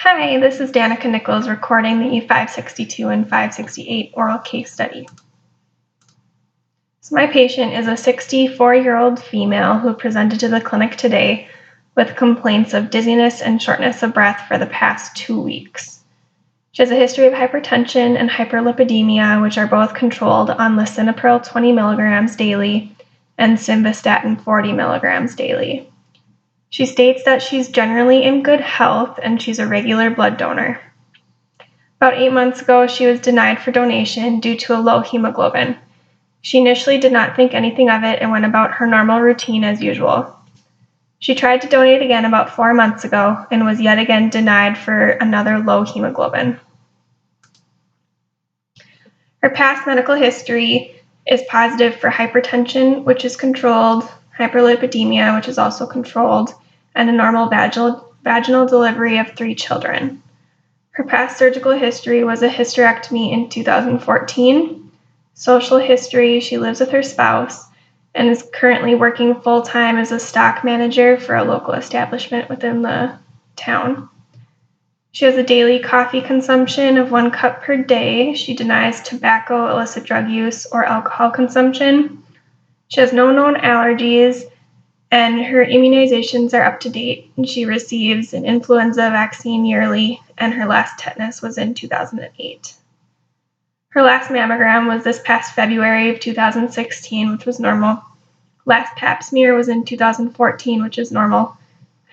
Hi, this is Danica Nichols recording the 562 and 568 oral case study. So my patient is a 64-year-old female who presented to the clinic today with complaints of dizziness and shortness of breath for the past 2 weeks. She has a history of hypertension and hyperlipidemia, which are both controlled on lisinopril 20 milligrams daily and simvastatin 40 milligrams daily. She states that she's generally in good health and she's a regular blood donor. About 8 months ago, she was denied for donation due to a low hemoglobin. She initially did not think anything of it and went about her normal routine as usual. She tried to donate again about 4 months ago and was yet again denied for another low hemoglobin. Her past medical history is positive for hypertension, which is controlled, hyperlipidemia, which is also controlled, and a normal vaginal delivery of 3 children. Her past surgical history was a hysterectomy in 2014. Social history, she lives with her spouse and is currently working full-time as a stock manager for a local establishment within the town. She has a daily coffee consumption of 1 cup per day. She denies tobacco, illicit drug use, or alcohol consumption. She has no known allergies, and her immunizations are up to date. She receives an influenza vaccine yearly, and her last tetanus was in 2008. Her last mammogram was this past February of 2016, which was normal. Last pap smear was in 2014, which is normal.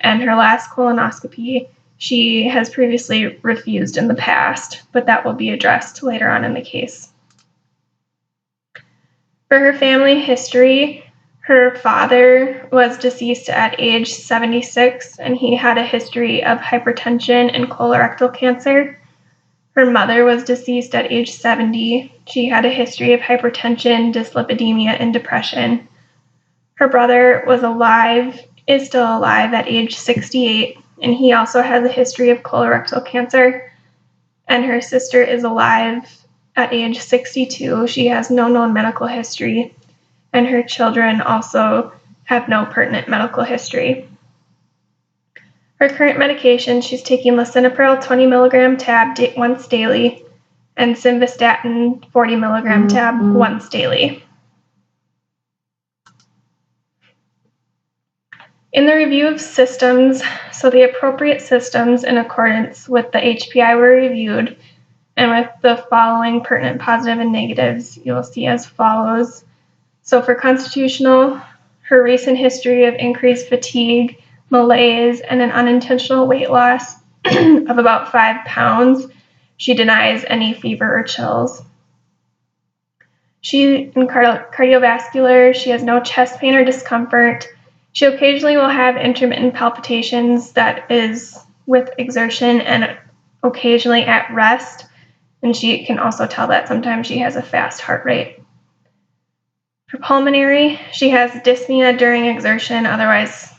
And her last colonoscopy, she has previously refused in the past, but that will be addressed later on in the case. For her family history, her father was deceased at age 76, and he had a history of hypertension and colorectal cancer. Her mother was deceased at age 70. She had a history of hypertension, dyslipidemia, and depression. Her brother is still alive at age 68, and he also has a history of colorectal cancer. And her sister is alive at age 62. She has no known medical history, and her children also have no pertinent medical history. Her current medication, she's taking lisinopril 20 milligram tab once daily and simvastatin 40 milligram tab once daily. In the review of systems, so the appropriate systems in accordance with the HPI were reviewed, and with the following pertinent positive and negatives, you'll see as follows. So for constitutional, her recent history of increased fatigue, malaise, and an unintentional weight loss of about 5 pounds, she denies any fever or chills. In cardiovascular, she has no chest pain or discomfort. She occasionally will have intermittent palpitations that is with exertion and occasionally at rest, and she can also tell that sometimes she has a fast heart rate. For pulmonary, she has dyspnea during exertion, otherwise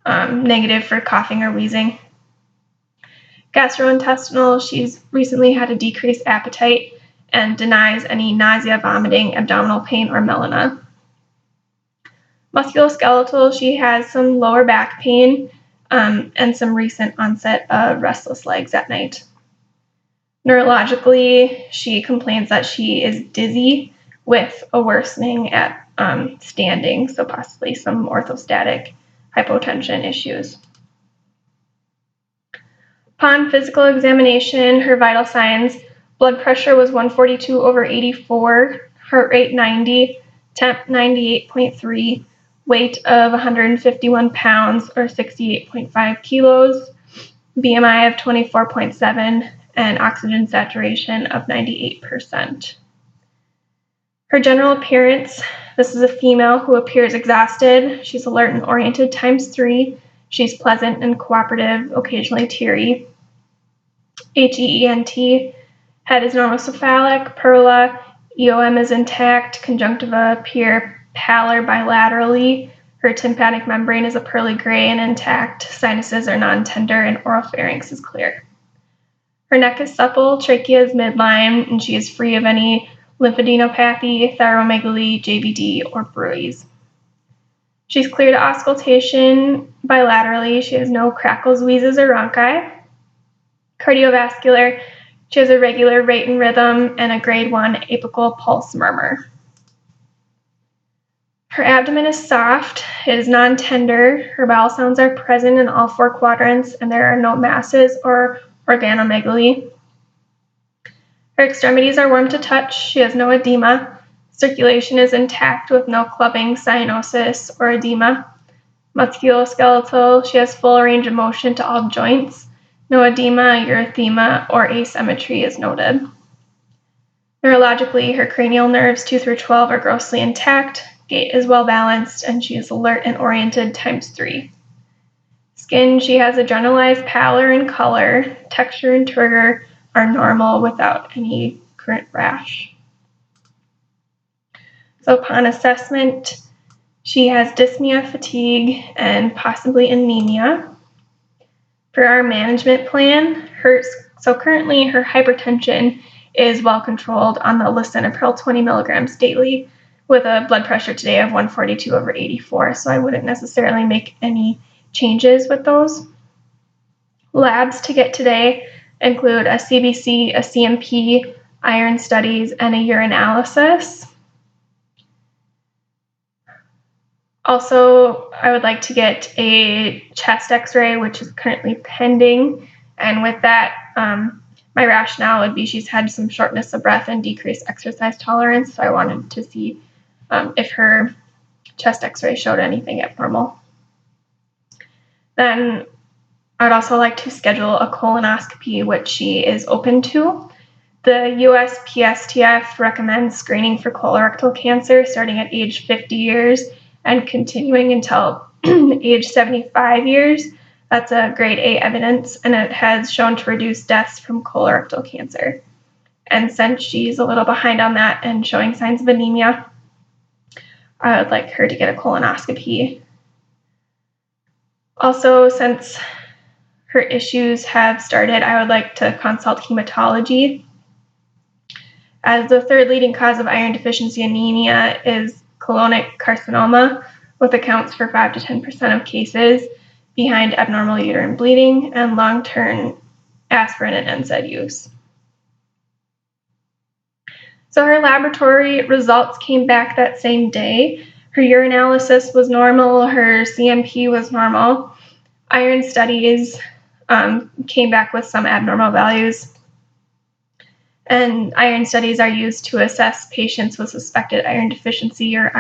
negative for coughing or wheezing. Gastrointestinal, she's recently had a decreased appetite and denies any nausea, vomiting, abdominal pain, or melena. Musculoskeletal, she has some lower back pain and some recent onset of restless legs at night. Neurologically, she complains that she is dizzy with a worsening at standing, so possibly some orthostatic hypotension issues. Upon physical examination, her vital signs, blood pressure was 142/84, heart rate 90, temp 98.3, weight of 151 pounds or 68.5 kilos, BMI of 24.7, and oxygen saturation of 98%. Her general appearance, this is a female who appears exhausted. She's alert and oriented ×3. She's pleasant and cooperative, occasionally teary. HEENT, head is normocephalic, perla, EOM is intact, conjunctiva appear pallor bilaterally. Her tympanic membrane is a pearly gray and intact. Sinuses are non-tender and oropharynx is clear. Her neck is supple, trachea is midline, and she is free of any lymphadenopathy, thyromegaly, JVD, or bruise. She's clear to auscultation bilaterally. She has no crackles, wheezes, or rhonchi. Cardiovascular, she has a regular rate and rhythm and a grade 1 apical pulse murmur. Her abdomen is soft, it is non-tender, her bowel sounds are present in all 4 quadrants, and there are no masses or organomegaly. Her extremities are warm to touch, she has no edema, circulation is intact with no clubbing, cyanosis, or edema. Musculoskeletal, she has full range of motion to all joints, no edema, erythema, or asymmetry is noted. Neurologically, her cranial nerves 2 through 12 are grossly intact, gait is well balanced, and she is alert and oriented times 3. Skin, she has a generalized pallor and color, texture and turgor are normal without any current rash. So upon assessment, she has dyspnea, fatigue, and possibly anemia. For our management plan, currently her hypertension is well controlled on the lisinopril 20 milligrams daily with a blood pressure today of 142/84, so I wouldn't necessarily make any changes with those. Labs to get today include a CBC, a CMP, iron studies, and a urinalysis. Also, I would like to get a chest x-ray, which is currently pending, and with that, my rationale would be she's had some shortness of breath and decreased exercise tolerance, so I wanted to see if her chest x-ray showed anything abnormal. Then I'd also like to schedule a colonoscopy, which she is open to. The USPSTF recommends screening for colorectal cancer starting at age 50 years and continuing until age 75 years. That's a grade A evidence, and it has shown to reduce deaths from colorectal cancer. And since she's a little behind on that and showing signs of anemia, I would like her to get a colonoscopy. Also, since her issues have started, I would like to consult hematology. As the third leading cause of iron deficiency anemia is colonic carcinoma, with accounts for 5 to 10% of cases, behind abnormal uterine bleeding and long-term aspirin and NSAID use. So her laboratory results came back that same day. Her urinalysis was normal, her CMP was normal. Iron studies came back with some abnormal values. And iron studies are used to assess patients with suspected iron deficiency or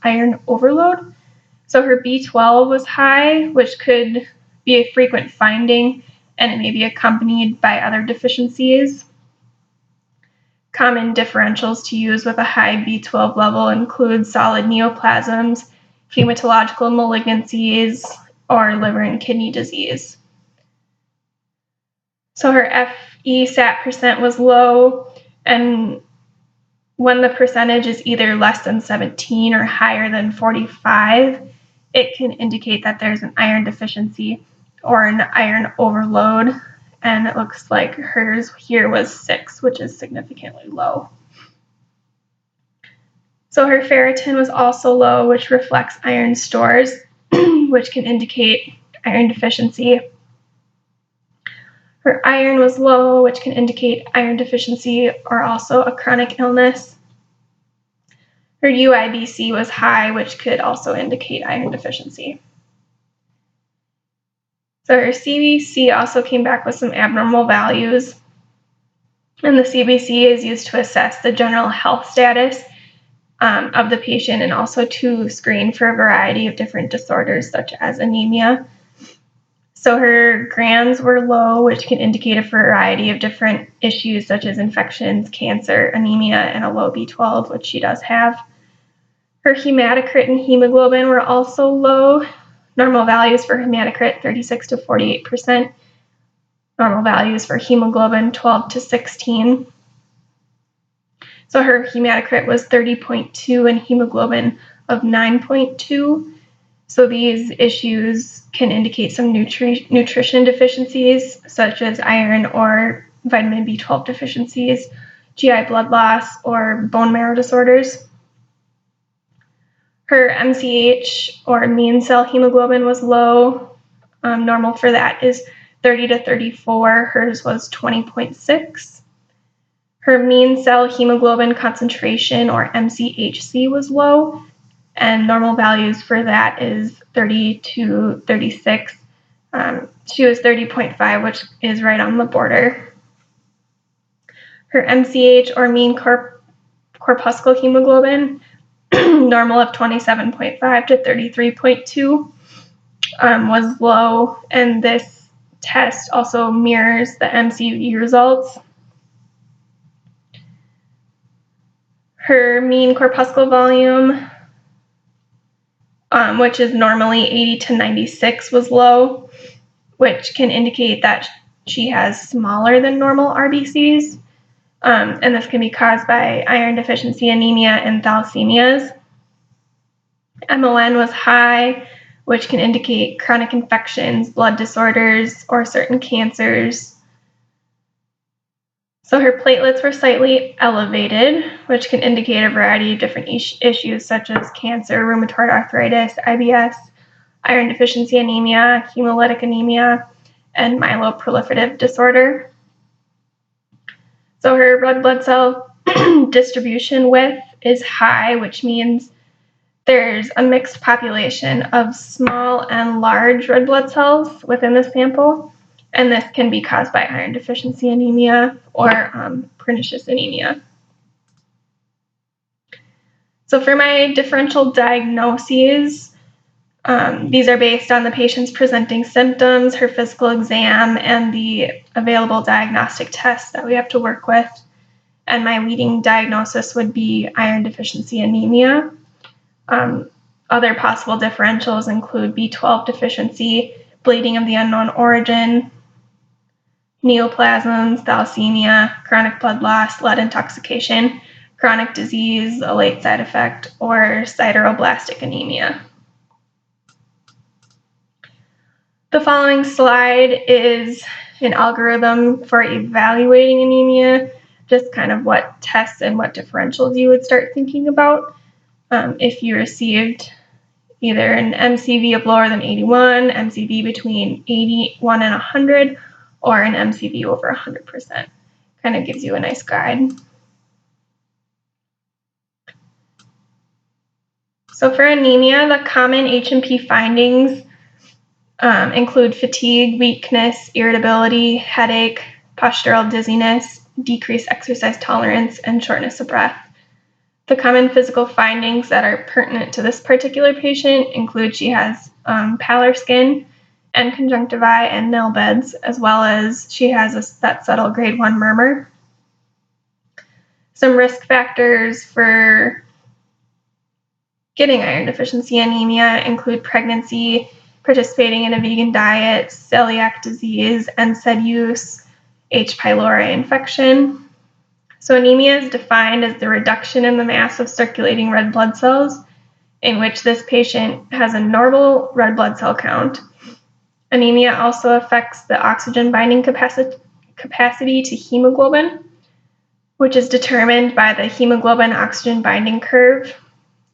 iron overload. So her B12 was high, which could be a frequent finding, and it may be accompanied by other deficiencies. Common differentials to use with a high B12 level include solid neoplasms, hematological malignancies, or liver and kidney disease. So her FE-SAT percent was low, and when the percentage is either less than 17 or higher than 45, it can indicate that there's an iron deficiency or an iron overload, and it looks like hers here was 6, which is significantly low. So her ferritin was also low, which reflects iron stores, which can indicate iron deficiency. Her iron was low, which can indicate iron deficiency or also a chronic illness. Her UIBC was high, which could also indicate iron deficiency. So her CBC also came back with some abnormal values. And the CBC is used to assess the general health status of the patient and also to screen for a variety of different disorders such as anemia. So her grams were low, which can indicate a variety of different issues such as infections, cancer, anemia, and a low B12, which she does have. Her hematocrit and hemoglobin were also low. Normal values for hematocrit 36 to 48%. Normal values for hemoglobin 12 to 16. So her hematocrit was 30.2 and hemoglobin of 9.2. So these issues can indicate some nutrition deficiencies such as iron or vitamin B12 deficiencies, GI blood loss, or bone marrow disorders. Her MCH or mean cell hemoglobin was low. Normal for that is 30 to 34, hers was 20.6. Her mean cell hemoglobin concentration, or MCHC, was low, and normal values for that is 30 to 36. She was 30.5, which is right on the border. Her MCH, or mean corpuscle hemoglobin, normal of 27.5 to 33.2, was low, and this test also mirrors the MCV results. Her mean corpuscle volume, which is normally 80 to 96, was low, which can indicate that she has smaller than normal RBCs, and this can be caused by iron deficiency anemia and thalassemias. MON was high, which can indicate chronic infections, blood disorders, or certain cancers. So her platelets were slightly elevated, which can indicate a variety of different issues such as cancer, rheumatoid arthritis, IBS, iron deficiency anemia, hemolytic anemia, and myeloproliferative disorder. So her red blood cell distribution width is high, which means there's a mixed population of small and large red blood cells within the sample, and this can be caused by iron deficiency anemia or pernicious anemia. So for my differential diagnoses, these are based on the patient's presenting symptoms, her physical exam, and the available diagnostic tests that we have to work with. And my leading diagnosis would be iron deficiency anemia. Other possible differentials include B12 deficiency, bleeding of the unknown origin, neoplasms, thalassemia, chronic blood loss, lead intoxication, chronic disease, a late side effect, or sideroblastic anemia. The following slide is an algorithm for evaluating anemia, just kind of what tests and what differentials you would start thinking about. If you received either an MCV of lower than 81, MCV between 81 and 100, or an MCV over 100%. Kind of gives you a nice guide. So for anemia, the common H&P findings include fatigue, weakness, irritability, headache, postural dizziness, decreased exercise tolerance, and shortness of breath. The common physical findings that are pertinent to this particular patient include she has pallor skin and conjunctivae and nail beds, as well as she has that subtle grade 1 murmur. Some risk factors for getting iron deficiency anemia include pregnancy, participating in a vegan diet, celiac disease, NSAID use, H. pylori infection. So anemia is defined as the reduction in the mass of circulating red blood cells, in which this patient has a normal red blood cell count. Anemia also affects the oxygen binding capacity to hemoglobin, which is determined by the hemoglobin oxygen binding curve.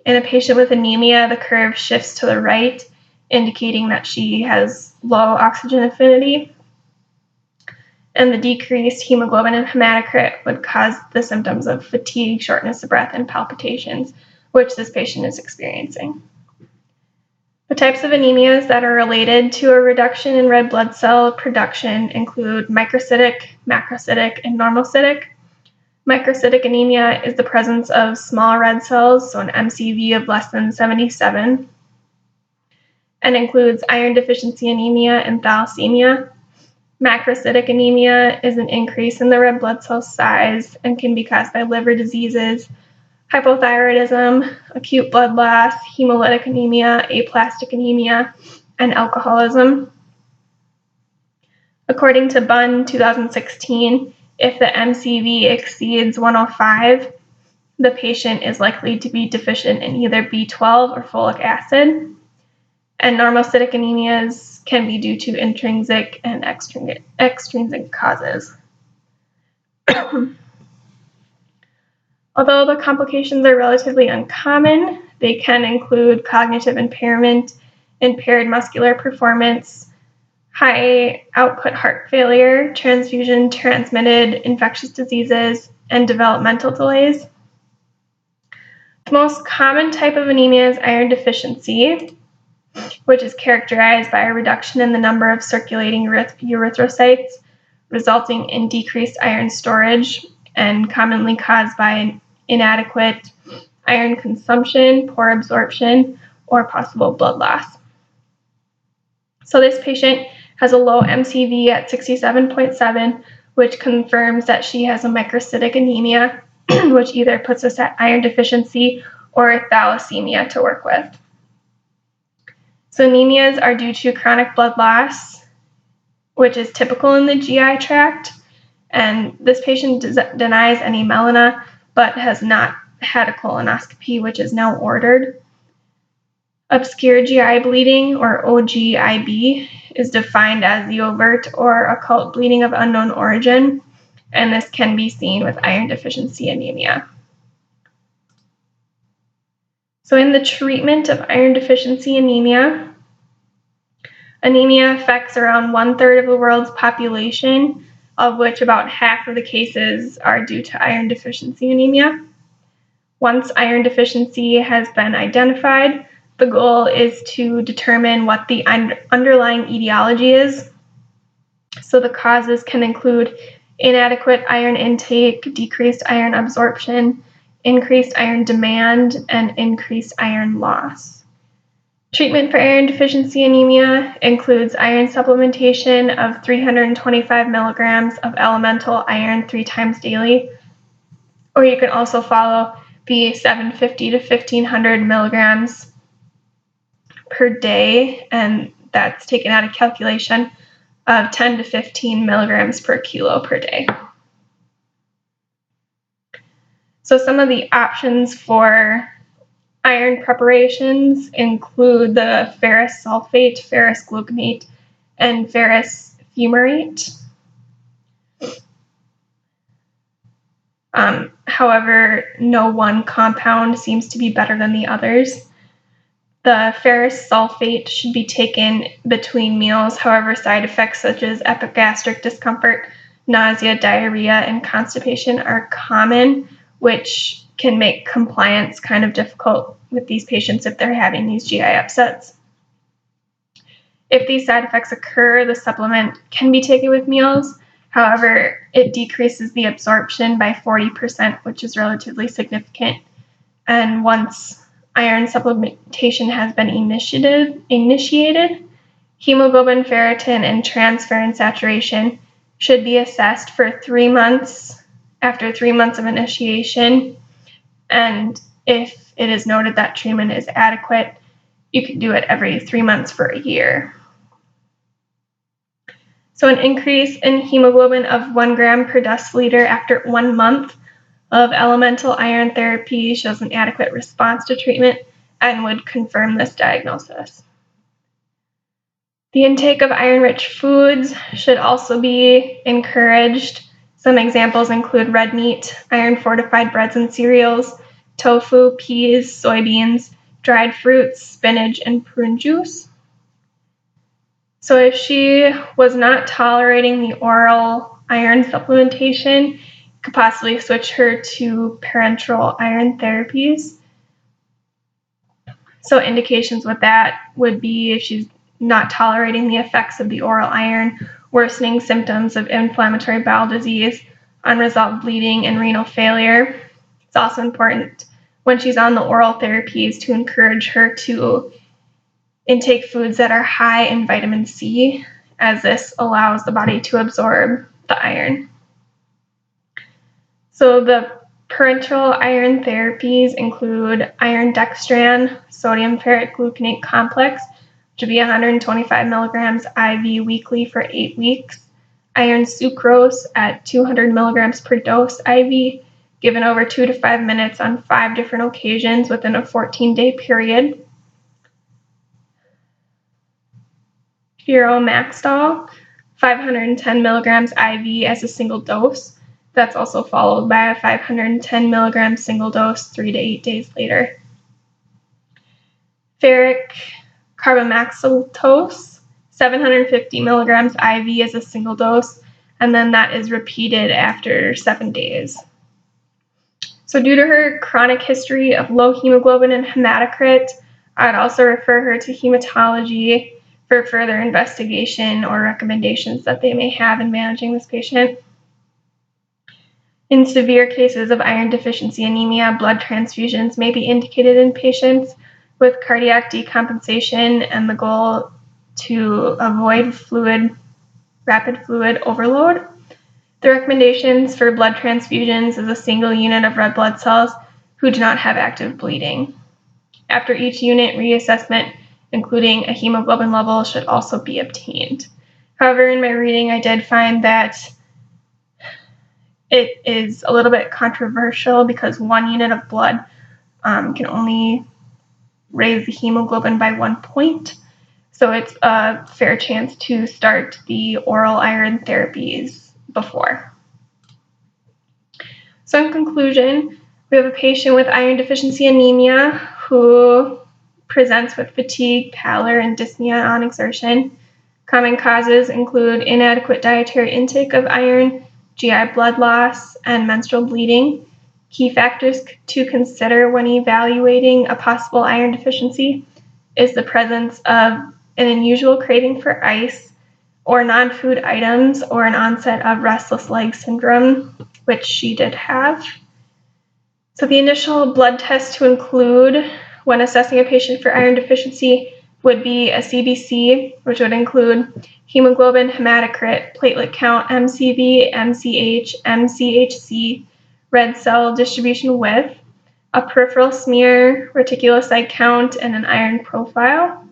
In a patient with anemia, the curve shifts to the right, indicating that she has low oxygen affinity. And the decreased hemoglobin and hematocrit would cause the symptoms of fatigue, shortness of breath, and palpitations, which this patient is experiencing. The types of anemias that are related to a reduction in red blood cell production include microcytic, macrocytic, and normocytic. Microcytic anemia is the presence of small red cells, so an MCV of less than 77, and includes iron deficiency anemia and thalassemia. Macrocytic anemia is an increase in the red blood cell size and can be caused by liver diseases, hypothyroidism, acute blood loss, hemolytic anemia, aplastic anemia, and alcoholism. According to Bunn 2016, if the MCV exceeds 105, the patient is likely to be deficient in either B12 or folic acid. And normocytic anemias can be due to intrinsic and extrinsic causes. Although the complications are relatively uncommon, they can include cognitive impairment, impaired muscular performance, high output heart failure, transfusion transmitted infectious diseases, and developmental delays. The most common type of anemia is iron deficiency, which is characterized by a reduction in the number of circulating erythrocytes, resulting in decreased iron storage and commonly caused by inadequate iron consumption, poor absorption, or possible blood loss. So this patient has a low MCV at 67.7, which confirms that she has a microcytic anemia, which either puts us at iron deficiency or thalassemia to work with. So anemias are due to chronic blood loss, which is typical in the GI tract, and this patient denies any melena, but has not had a colonoscopy, which is now ordered. Obscure GI bleeding, or OGIB, is defined as the overt or occult bleeding of unknown origin, and this can be seen with iron deficiency anemia. So in the treatment of iron deficiency anemia affects around 1/3 of the world's population, of which about half of the cases are due to iron deficiency anemia. Once iron deficiency has been identified, the goal is to determine what the underlying etiology is. So the causes can include inadequate iron intake, decreased iron absorption, increased iron demand, and increased iron loss. Treatment for iron deficiency anemia includes iron supplementation of 325 milligrams of elemental iron 3 times daily, or you can also follow the 750 to 1500 milligrams per day, and that's taken out of calculation of 10 to 15 milligrams per kilo per day. So some of the options for iron preparations include the ferrous sulfate, ferrous gluconate, and ferrous fumarate. However, no one compound seems to be better than the others. The ferrous sulfate should be taken between meals. However, side effects such as epigastric discomfort, nausea, diarrhea, and constipation are common, which can make compliance kind of difficult with these patients if they're having these GI upsets. If these side effects occur, the supplement can be taken with meals. However, it decreases the absorption by 40%, which is relatively significant. And once iron supplementation has been initiated, hemoglobin, ferritin, and transferrin saturation should be assessed for 3 months after 3 months of initiation. And if it is noted that treatment is adequate, you can do it every 3 months for a year. So an increase in hemoglobin of 1 gram per deciliter after 1 month of elemental iron therapy shows an adequate response to treatment and would confirm this diagnosis. The intake of iron-rich foods should also be encouraged. Some examples include red meat, iron-fortified breads and cereals, tofu, peas, soybeans, dried fruits, spinach, and prune juice. So if she was not tolerating the oral iron supplementation, you could possibly switch her to parenteral iron therapies. So indications with that would be if she's not tolerating the effects of the oral iron, worsening symptoms of inflammatory bowel disease, unresolved bleeding, and renal failure. It's also important when she's on the oral therapies to encourage her to intake foods that are high in vitamin C, as this allows the body to absorb the iron. So the parenteral iron therapies include iron dextran, sodium ferric gluconate complex, which would be 125 milligrams IV weekly for 8 weeks, iron sucrose at 200 milligrams per dose IV, given over 2 to 5 minutes on 5 different occasions within a 14-day period. Furomaxol, 510 milligrams IV as a single dose. That's also followed by a 510 milligram single dose 3 to 8 days later. Ferric carbomaxyltose, 750 milligrams IV as a single dose, and then that is repeated after 7 days. So due to her chronic history of low hemoglobin and hematocrit, I'd also refer her to hematology for further investigation or recommendations that they may have in managing this patient. In severe cases of iron deficiency anemia, blood transfusions may be indicated in patients with cardiac decompensation and the goal to avoid rapid fluid overload. The recommendations for blood transfusions is a single unit of red blood cells who do not have active bleeding. After each unit, reassessment, including a hemoglobin level, should also be obtained. However, in my reading, I did find that it is a little bit controversial because 1 unit of blood can only raise the hemoglobin by 1 point. So it's a fair chance to start the oral iron therapies before. So in conclusion, we have a patient with iron deficiency anemia who presents with fatigue, pallor, and dyspnea on exertion. Common causes include inadequate dietary intake of iron, GI blood loss, and menstrual bleeding. Key factors to consider when evaluating a possible iron deficiency is the presence of an unusual craving for ice or non-food items or an onset of restless leg syndrome, which she did have. So the initial blood test to include when assessing a patient for iron deficiency would be a CBC, which would include hemoglobin, hematocrit, platelet count, MCV, MCH, MCHC, red cell distribution width, a peripheral smear, reticulocyte count, and an iron profile.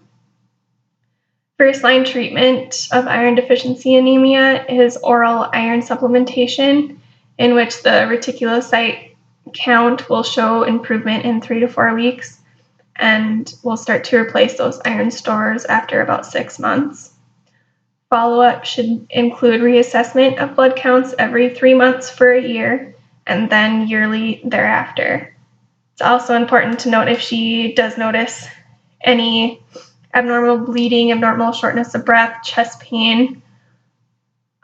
First-line treatment of iron deficiency anemia is oral iron supplementation, in which the reticulocyte count will show improvement in 3 to 4 weeks and will start to replace those iron stores after about 6 months. Follow-up should include reassessment of blood counts every 3 months for a year and then yearly thereafter. It's also important to note if she does notice any abnormal bleeding, abnormal shortness of breath, chest pain,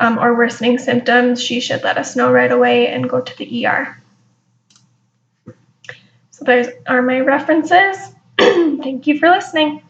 or worsening symptoms, she should let us know right away and go to the ER. So those are my references. Thank you for listening.